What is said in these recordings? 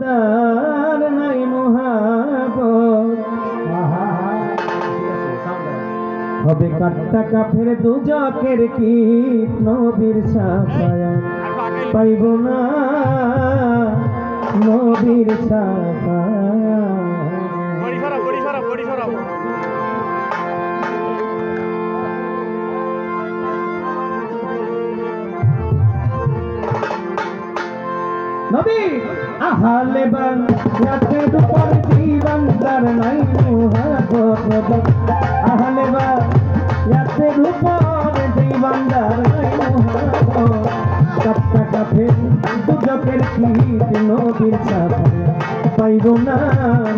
দার নাই মহাবত হবে কাট্টা কাফের দুজকের কি নবীর সাফায়াত পাইব না নবীর সাফায়াত। নবী আহলে বায়াতে দুপর জীবন দার নাই মুহাব্বত আহলে বায়াতে দুপর জীবন দার নাই মুহাব্বত কাট্টা কাফের দুজকের কীট নবীর সাফায়াত পাইব না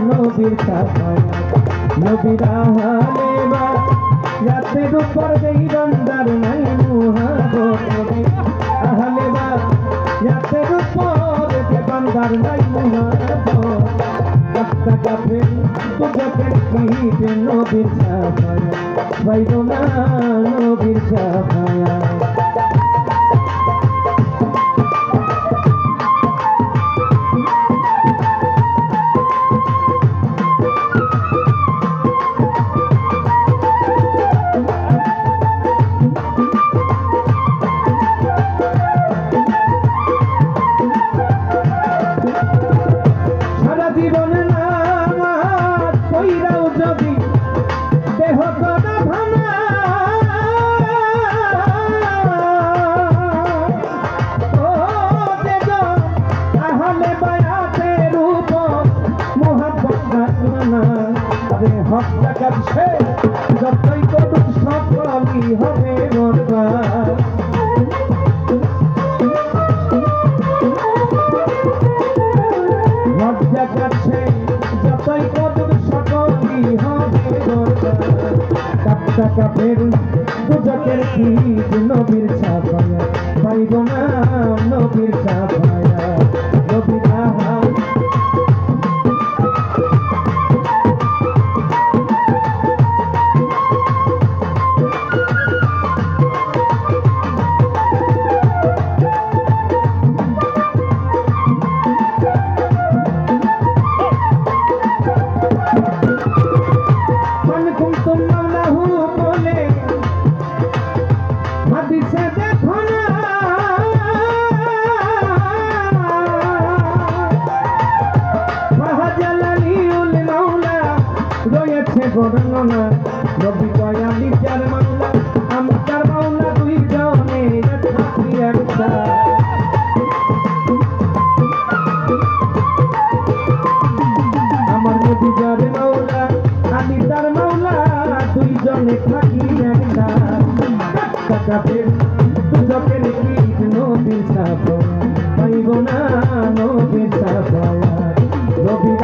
নবীর সাফায়াত। নবীর আহলে বায়াতে দুপর জীবন দার নাই মুহাব্বত আহলে বায়াতে দুপর বান্দার নাই মুহাব্বত কাট্টা কাফের দুজকের কীট নবীর সাফায়াত পাইব না নবীর সাফায়াত। হত্যা কাছে যতই করুক সকলই হবে বরবাদ। লজ্জা কাছে যতই করুক সকলই হবে বরবাদ। কাট্টা কাফের দুজকের কীট নবীর সাফায়াত পাইব না নবীর সাফায়াত। নবীর বর্ণনা নবী কয় আমি যার মাওলা আমি তার মাওলা দুইজনে থাকি একটা। আমার নবী যার মাওলা আমি তার মাওলা দুইজনে থাকি একটা। কাট্টা কাফের দুজকের কীট নবীর সাফায়াত পাইব না নবীর সাফায়াত। নবীর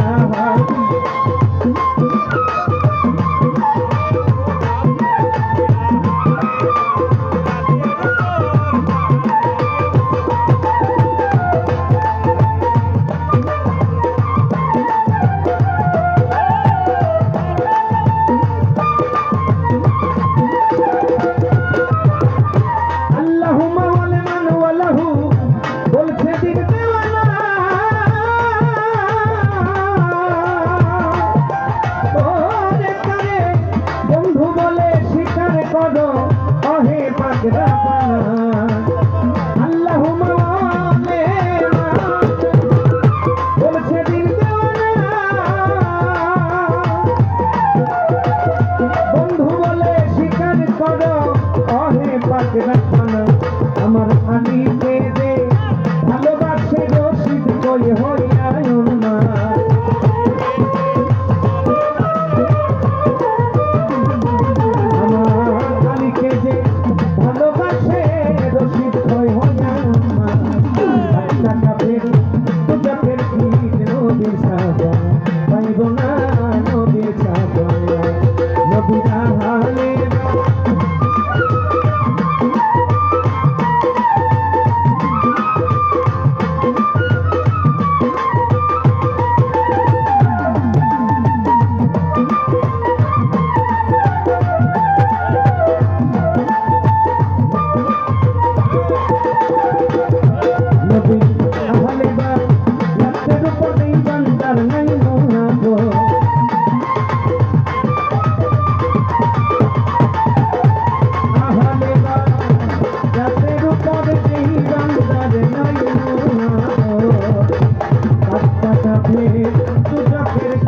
আমার আলীকে যে ভালোবাসে রশিদ কই হইয়া উন্মাদ। আমার আলীকে যে ভালোবাসে রশিদ কই হইয়া উন্মাদ। কাট্টা কাফের দুজকের কীট নবীর সাফায়াত পাইব না নবীর সাফায়াত। নবীর আহলে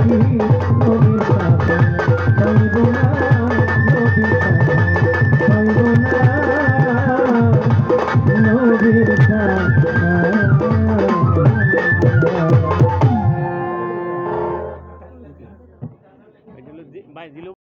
নবীর সাথে পাইব না নবীর সাথে পাইব না নবীর সাথে